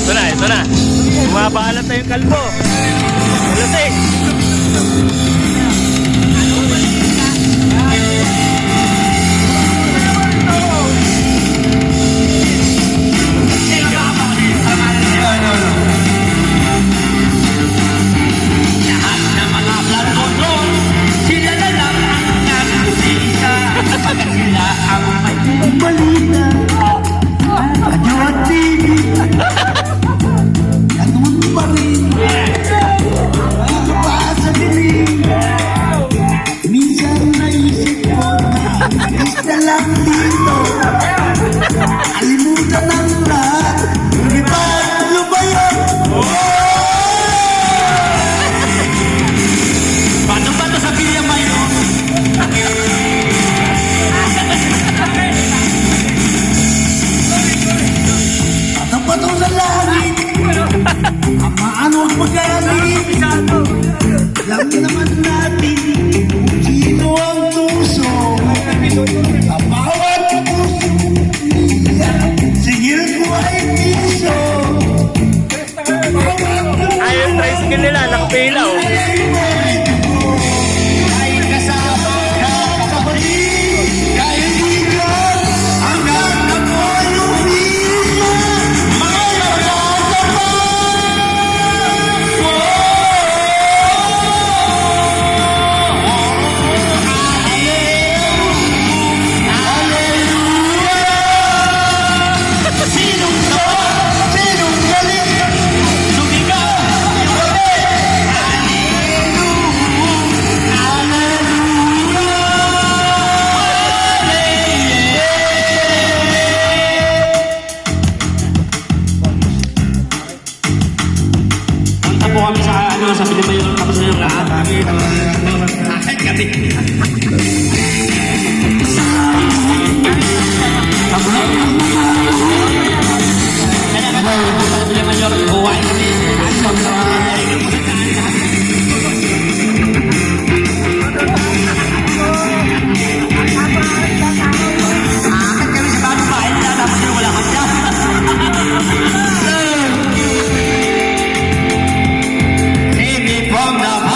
ito na. Bumabaalat na yung kalbo. Lasing. Ano ang magaling? Alam naman natin kung sino ang tuso. Ang bawat puso niya, sigil ko ay piso. Ayun, tricycle nila, nakapilaw. Kahit kasama ka, kapatid, kahit ikaw, hanggang ako yung piso. Punta po kami sa Pilipayon, tapos na yung lahat. Akit kami.